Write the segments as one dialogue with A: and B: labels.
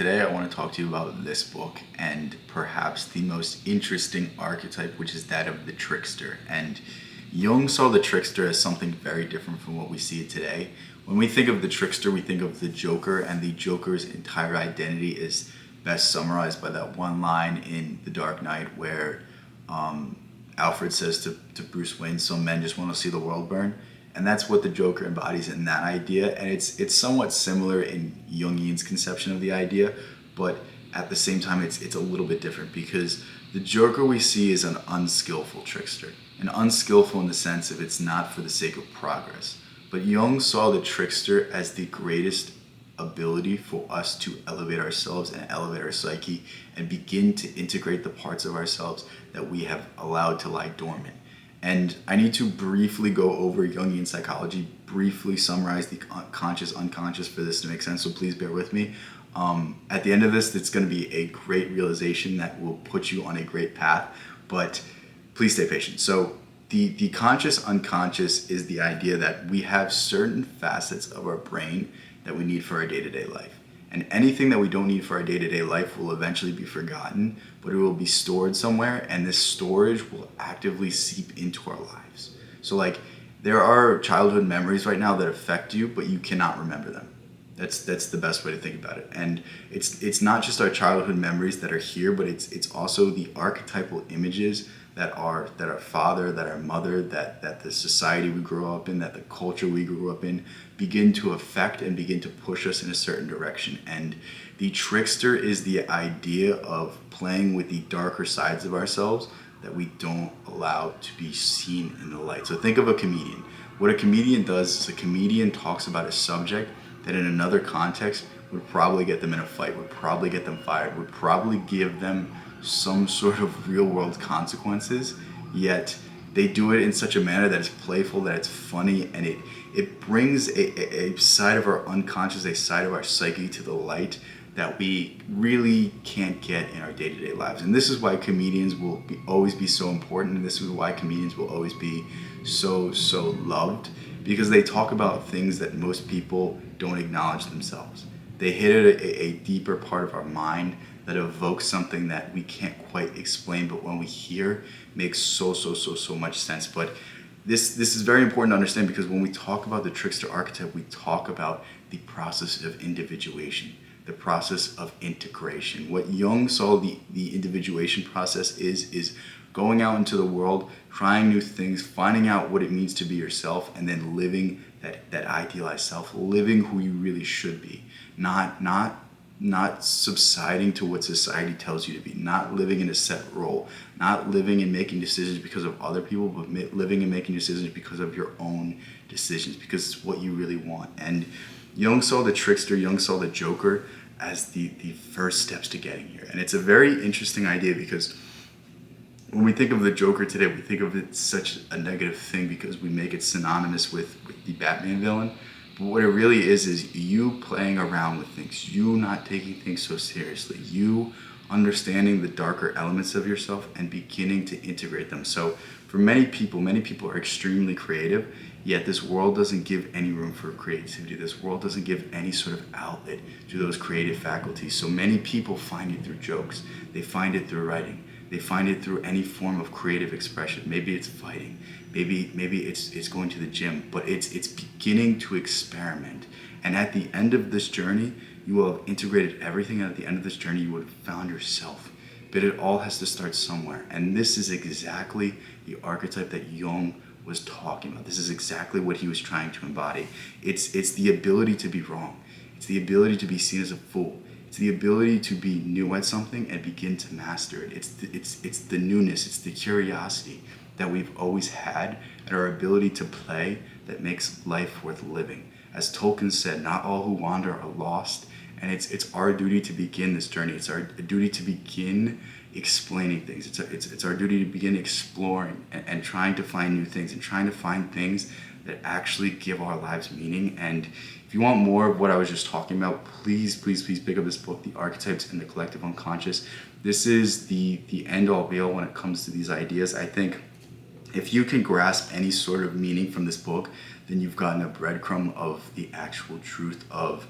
A: today I want to talk to you about this book and perhaps the most interesting archetype, which is that of the trickster. And Jung saw the trickster as something very different from what we see it today. When we think of the trickster, we think of the Joker, and the Joker's entire identity is best summarized by that one line in The Dark Knight where Alfred says to Bruce Wayne, "Some men just want to see the world burn." And that's what the Joker embodies in that idea. And it's somewhat similar in Jungian's conception of the idea, but at the same time, it's a little bit different because the Joker we see is an unskillful trickster. And unskillful in the sense of it's not for the sake of progress. But Jung saw the trickster as the greatest ability for us to elevate ourselves and elevate our psyche and begin to integrate the parts of ourselves that we have allowed to lie dormant. And I need to briefly go over Jungian psychology, briefly summarize the conscious, unconscious for this to make sense, so please bear with me. At the end of this, it's going to be a great realization that will put you on a great path, but please stay patient. So the conscious, unconscious is the idea that we have certain facets of our brain that we need for our day-to-day life. And anything that we don't need for our day-to-day life will eventually be forgotten, but it will be stored somewhere, and this storage will actively seep into our lives. So like, there are childhood memories right now that affect you, but you cannot remember them. That's the best way to think about it. And it's not just our childhood memories that are here, but it's also the archetypal images that our father, that our mother, that the society we grew up in, that the culture we grew up in begin to affect and begin to push us in a certain direction. And the trickster is the idea of playing with the darker sides of ourselves that we don't allow to be seen in the light. So think of a comedian. What a comedian does is a comedian talks about a subject that in another context would probably get them in a fight, would probably get them fired, would probably give them some sort of real world consequences, yet they do it in such a manner that is playful, that it's funny, and it brings a side of our unconscious, a side of our psyche to the light that we really can't get in our day-to-day lives. And this is why comedians will always be so important, and this is why comedians will always be so loved, because they talk about things that most people don't acknowledge themselves. They hit a deeper part of our mind that evokes something that we can't quite explain, but when we hear, makes so much sense. But this is very important to understand, because when we talk about the trickster archetype, we talk about the process of individuation, the process of integration. What Jung saw the individuation process is going out into the world, trying new things, finding out what it means to be yourself, and then living that idealized self, living who you really should be, not subsiding to what society tells you to be, not living in a set role, not living and making decisions because of other people, but living and making decisions because of your own decisions, because it's what you really want. And Jung saw the trickster, Jung saw the Joker as the first steps to getting here. And it's a very interesting idea, because when we think of the Joker today, we think of it such a negative thing because we make it synonymous with the Batman villain. But what it really is you playing around with things, you not taking things so seriously, you understanding the darker elements of yourself and beginning to integrate them. So for many people are extremely creative, yet this world doesn't give any room for creativity. This world doesn't give any sort of outlet to those creative faculties. So many people find it through jokes. They find it through writing. They find it through any form of creative expression. Maybe it's fighting. Maybe it's going to the gym, but it's beginning to experiment. And at the end of this journey, you will have integrated everything, and at the end of this journey, you would have found yourself. But it all has to start somewhere. And this is exactly the archetype that Jung was talking about. This is exactly what he was trying to embody. It's the ability to be wrong. It's the ability to be seen as a fool. It's the ability to be new at something and begin to master it. It's the newness, it's the curiosity that we've always had, and our ability to play that makes life worth living. As Tolkien said, not all who wander are lost, and it's our duty to begin this journey. It's our duty to begin explaining things. It's our duty to begin exploring and trying to find new things and trying to find things that actually give our lives meaning. And if you want more of what I was just talking about, please pick up this book, The Archetypes and the Collective Unconscious. This is the end-all be-all when it comes to these ideas. I think if you can grasp any sort of meaning from this book, then you've gotten a breadcrumb of the actual truth of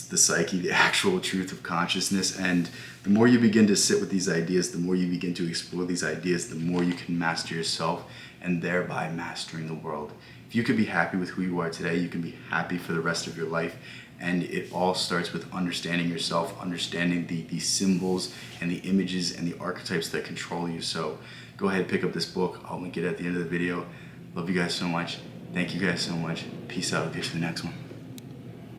A: the psyche, the actual truth of consciousness. And the more you begin to sit with these ideas, the more you begin to explore these ideas, the more you can master yourself and thereby mastering the world. If you could be happy with who you are today, you can be happy for the rest of your life. And it all starts with understanding yourself, understanding the symbols and the images and the archetypes that control you. So go ahead, pick up this book. I'll link it at the end of the video. Love you guys so much. Thank you guys so much. Peace out. I'll get you to the next one.